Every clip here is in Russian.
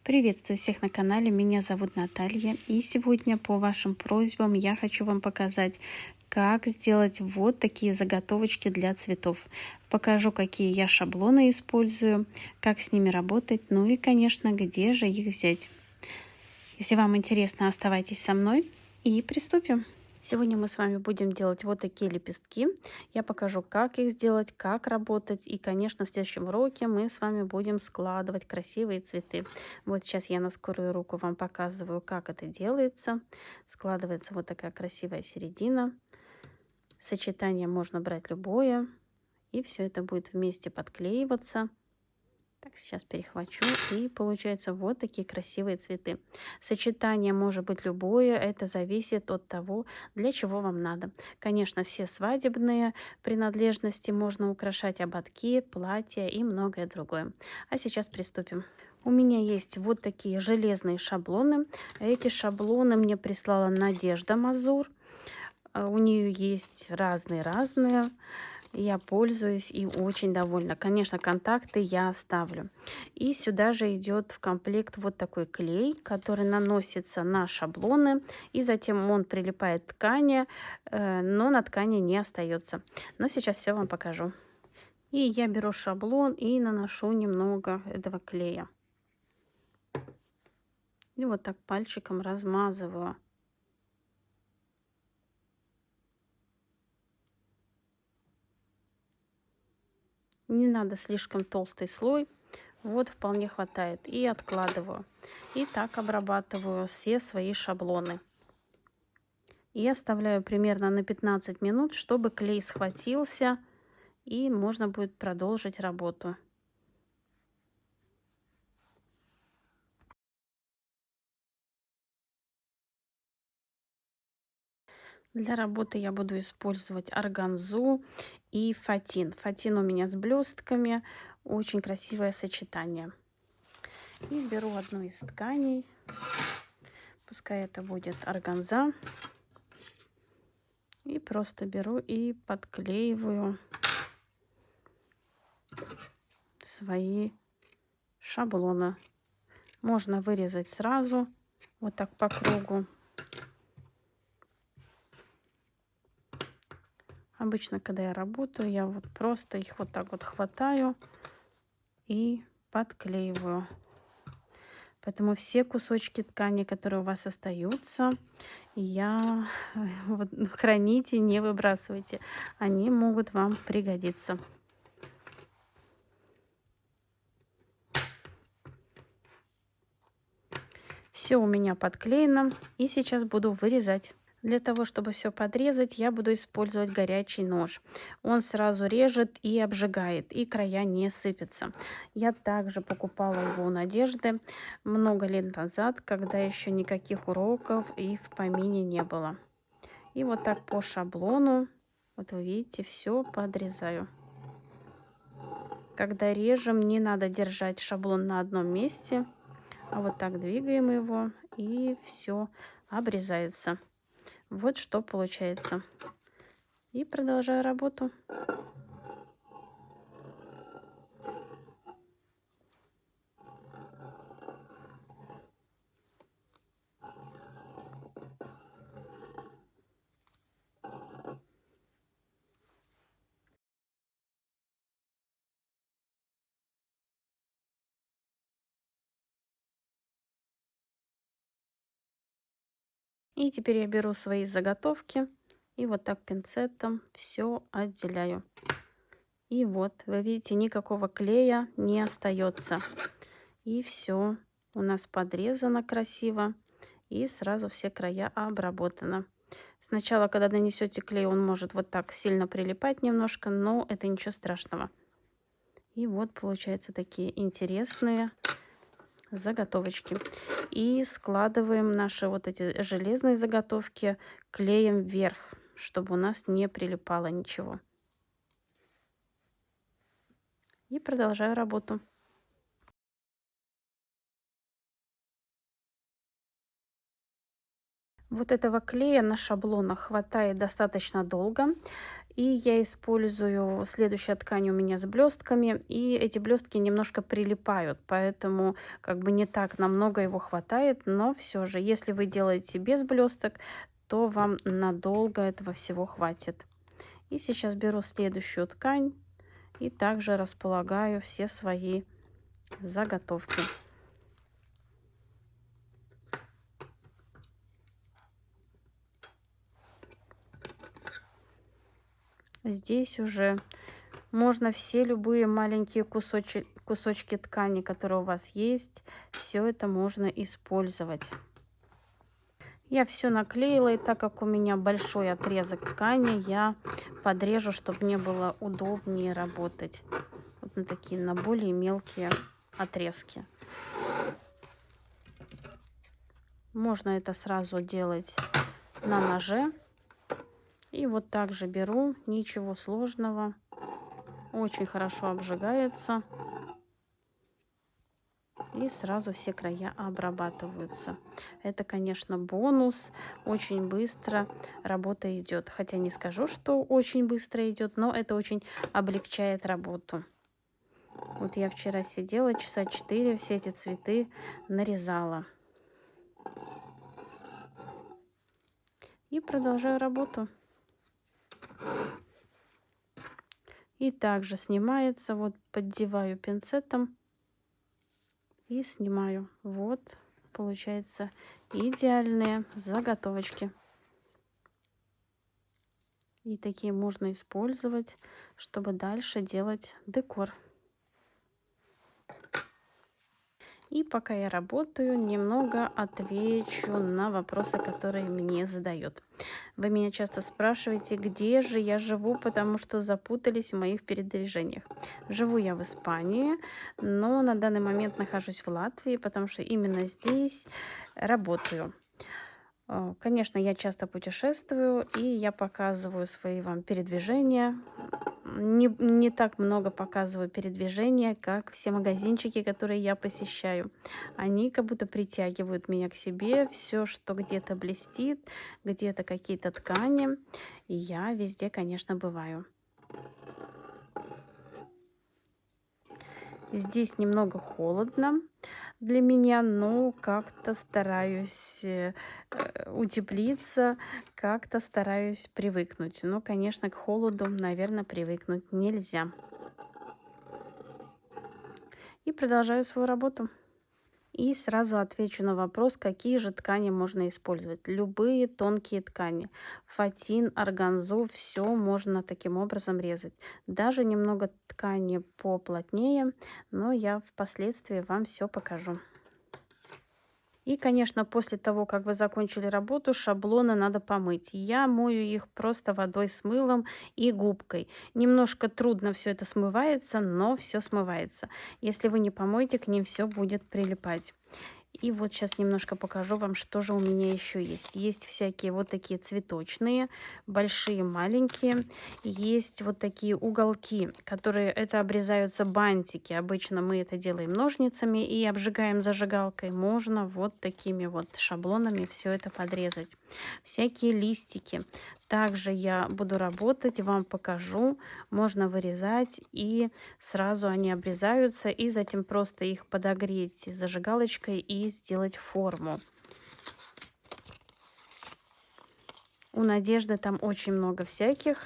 Приветствую всех на канале, меня зовут Наталья, и сегодня по вашим просьбам я хочу вам показать, как сделать вот такие заготовочки для цветов. Покажу, какие я шаблоны использую, как с ними работать, ну и, конечно, где же их взять. Если вам интересно, оставайтесь со мной и приступим. Сегодня мы с вами будем делать вот такие лепестки. Я покажу, как их сделать, как работать. И, конечно, в следующем уроке мы с вами будем складывать красивые цветы. Вот сейчас я на скорую руку вам показываю, как это делается. Складывается вот такая красивая середина. Сочетание можно брать любое. И все это будет вместе подклеиваться. Так, сейчас перехвачу, и получаются вот такие красивые цветы. Сочетание может быть любое, это зависит от того, для чего вам надо. Конечно, все свадебные принадлежности можно украшать, ободки, платья и многое другое. А сейчас приступим. У меня есть вот такие железные шаблоны. Эти шаблоны мне прислала Надежда Мазур. У нее есть разные-разные. Я пользуюсь и очень довольна. Конечно, контакты я оставлю. И сюда же идет в комплект вот такой клей, который наносится на шаблоны. И затем он прилипает к ткани, но на ткани не остается. Но сейчас все вам покажу. И я беру шаблон и наношу немного этого клея. И вот так пальчиком размазываю. Не надо слишком толстый слой. Вот вполне хватает. И откладываю. И так обрабатываю все свои шаблоны. И оставляю примерно на 15 минут, чтобы клей схватился. И можно будет продолжить работу. Для работы я буду использовать органзу и фатин. Фатин у меня с блестками. Очень красивое сочетание. И беру одну из тканей. Пускай это будет органза. И просто беру и подклеиваю свои шаблоны. Можно вырезать сразу, вот так по кругу. Обычно, когда я работаю, я вот просто их вот так вот хватаю и подклеиваю. Поэтому все кусочки ткани, которые у вас остаются, вот, храните, не выбрасывайте. Они могут вам пригодиться. Все у меня подклеено, и сейчас буду вырезать. Для того, чтобы все подрезать, я буду использовать горячий нож. Он сразу режет и обжигает, и края не сыпятся. Я также покупала его у Надежды много лет назад, когда еще никаких уроков и в помине не было. И вот так по шаблону, вот вы видите, все подрезаю. Когда режем, не надо держать шаблон на одном месте, а вот так двигаем его, и все обрезается. Вот что получается. И продолжаю работу. И теперь я беру свои заготовки и вот так пинцетом все отделяю. И вот, вы видите, никакого клея не остается. И все у нас подрезано красиво. И сразу все края обработаны. Сначала, когда нанесете клей, он может вот так сильно прилипать немножко, но это ничего страшного. И вот получаются такие интересные заготовочки. И складываем наши вот эти железные заготовки клеем вверх, чтобы у нас не прилипало ничего. И продолжаю работу. Вот этого клея на шаблонах хватает достаточно долго. И я использую следующая ткань у меня с блестками, и эти блестки немножко прилипают, поэтому как бы не так намного его хватает, но все же, если вы делаете без блесток, то вам надолго этого всего хватит. И сейчас беру следующую ткань и также располагаю все свои заготовки. Здесь уже можно все любые маленькие кусочки ткани, которые у вас есть, все это можно использовать. Я все наклеила, и так как у меня большой отрезок ткани, я подрежу, чтобы мне было удобнее работать. Вот на такие, на более мелкие отрезки. Можно это сразу делать на ноже. И вот так же беру, ничего сложного. Очень хорошо обжигается. И сразу все края обрабатываются. Это, конечно, бонус. Очень быстро работа идет. Хотя не скажу, что очень быстро идет, но это очень облегчает работу. Вот я вчера сидела часа 4, все эти цветы нарезала. И продолжаю работу. И также снимается. Вот поддеваю пинцетом и снимаю. Вот получается идеальные заготовочки. И такие можно использовать, чтобы дальше делать декор. И пока я работаю, немного отвечу на вопросы, которые мне задают. Вы меня часто спрашиваете, где же я живу, потому что запутались в моих передвижениях. Живу я в Испании, но на данный момент нахожусь в Латвии, потому что именно здесь работаю. Конечно, я часто путешествую, и я показываю свои вам передвижения. Не так много показываю передвижения, как все магазинчики, которые я посещаю. Они как будто притягивают меня к себе. Все, что где-то блестит, где-то какие-то ткани. И я везде, конечно, бываю. Здесь немного холодно для меня, но как-то стараюсь утеплиться, как-то стараюсь привыкнуть. Но, конечно, к холоду, наверное, привыкнуть нельзя. И продолжаю свою работу. И сразу отвечу на вопрос, какие же ткани можно использовать. Любые тонкие ткани. Фатин, органзу, все можно таким образом резать. Даже немного ткани поплотнее, но я впоследствии вам все покажу. И, конечно, после того, как вы закончили работу, шаблоны надо помыть. Я мою их просто водой с мылом и губкой. Немножко трудно все это смывается, но все смывается. Если вы не помоете, к ним все будет прилипать. И вот сейчас немножко покажу вам, что же у меня еще есть. Есть всякие вот такие цветочные, большие, маленькие. Есть вот такие уголки, которые это обрезаются бантики. Обычно мы это делаем ножницами и обжигаем зажигалкой. Можно вот такими вот шаблонами все это подрезать. Всякие листики. Также я буду работать, вам покажу. Можно вырезать, и сразу они обрезаются, и затем просто их подогреть зажигалочкой и сделать форму. У Надежды там очень много всяких.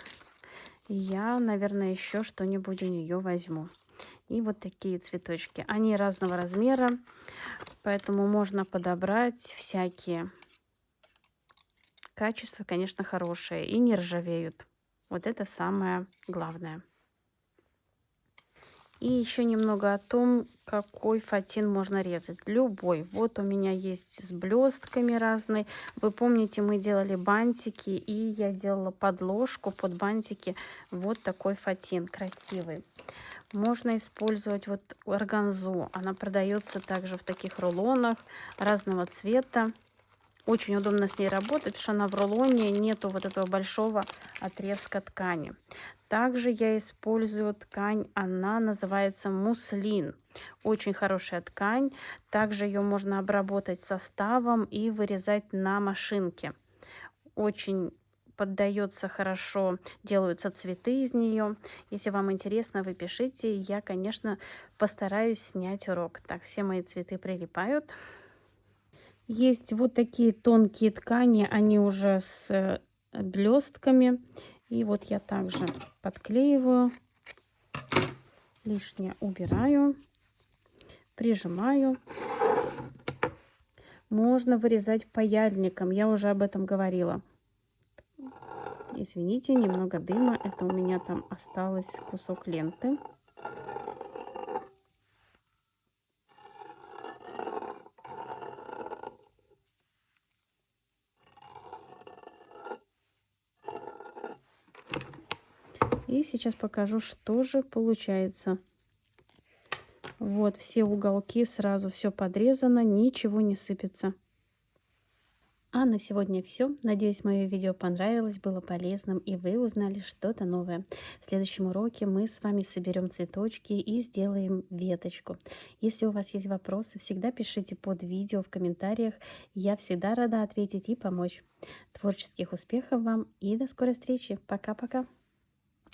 Я, наверное, еще что-нибудь у нее возьму. И вот такие цветочки. Они разного размера, поэтому можно подобрать всякие. Качество, конечно, хорошее и не ржавеют. Вот это самое главное. И еще немного о том, какой фатин можно резать. Любой. Вот у меня есть с блестками разные. Вы помните, мы делали бантики, и я делала подложку под бантики. Вот такой фатин красивый. Можно использовать вот органзу. Она продается также в таких рулонах разного цвета. Очень удобно с ней работать, потому что она в рулоне, нету вот этого большого отрезка ткани. Также я использую ткань, она называется муслин. Очень хорошая ткань. Также ее можно обработать составом и вырезать на машинке. Очень поддается хорошо, делаются цветы из нее. Если вам интересно, вы пишите. Я, конечно, постараюсь снять урок. Так, все мои цветы прилипают. Есть вот такие тонкие ткани, они уже с блестками. И вот я также подклеиваю, лишнее убираю, прижимаю. Можно вырезать паяльником, я уже об этом говорила. Извините, немного дыма, это у меня там осталось кусок ленты. И сейчас покажу, что же получается. Вот все уголки сразу все подрезано, ничего не сыпется. А на сегодня все. Надеюсь, мое видео понравилось, было полезным и вы узнали что-то новое. В следующем уроке мы с вами соберем цветочки и сделаем веточку. Если у вас есть вопросы, всегда пишите под видео в комментариях. Я всегда рада ответить и помочь. Творческих успехов вам и до скорой встречи. Пока-пока.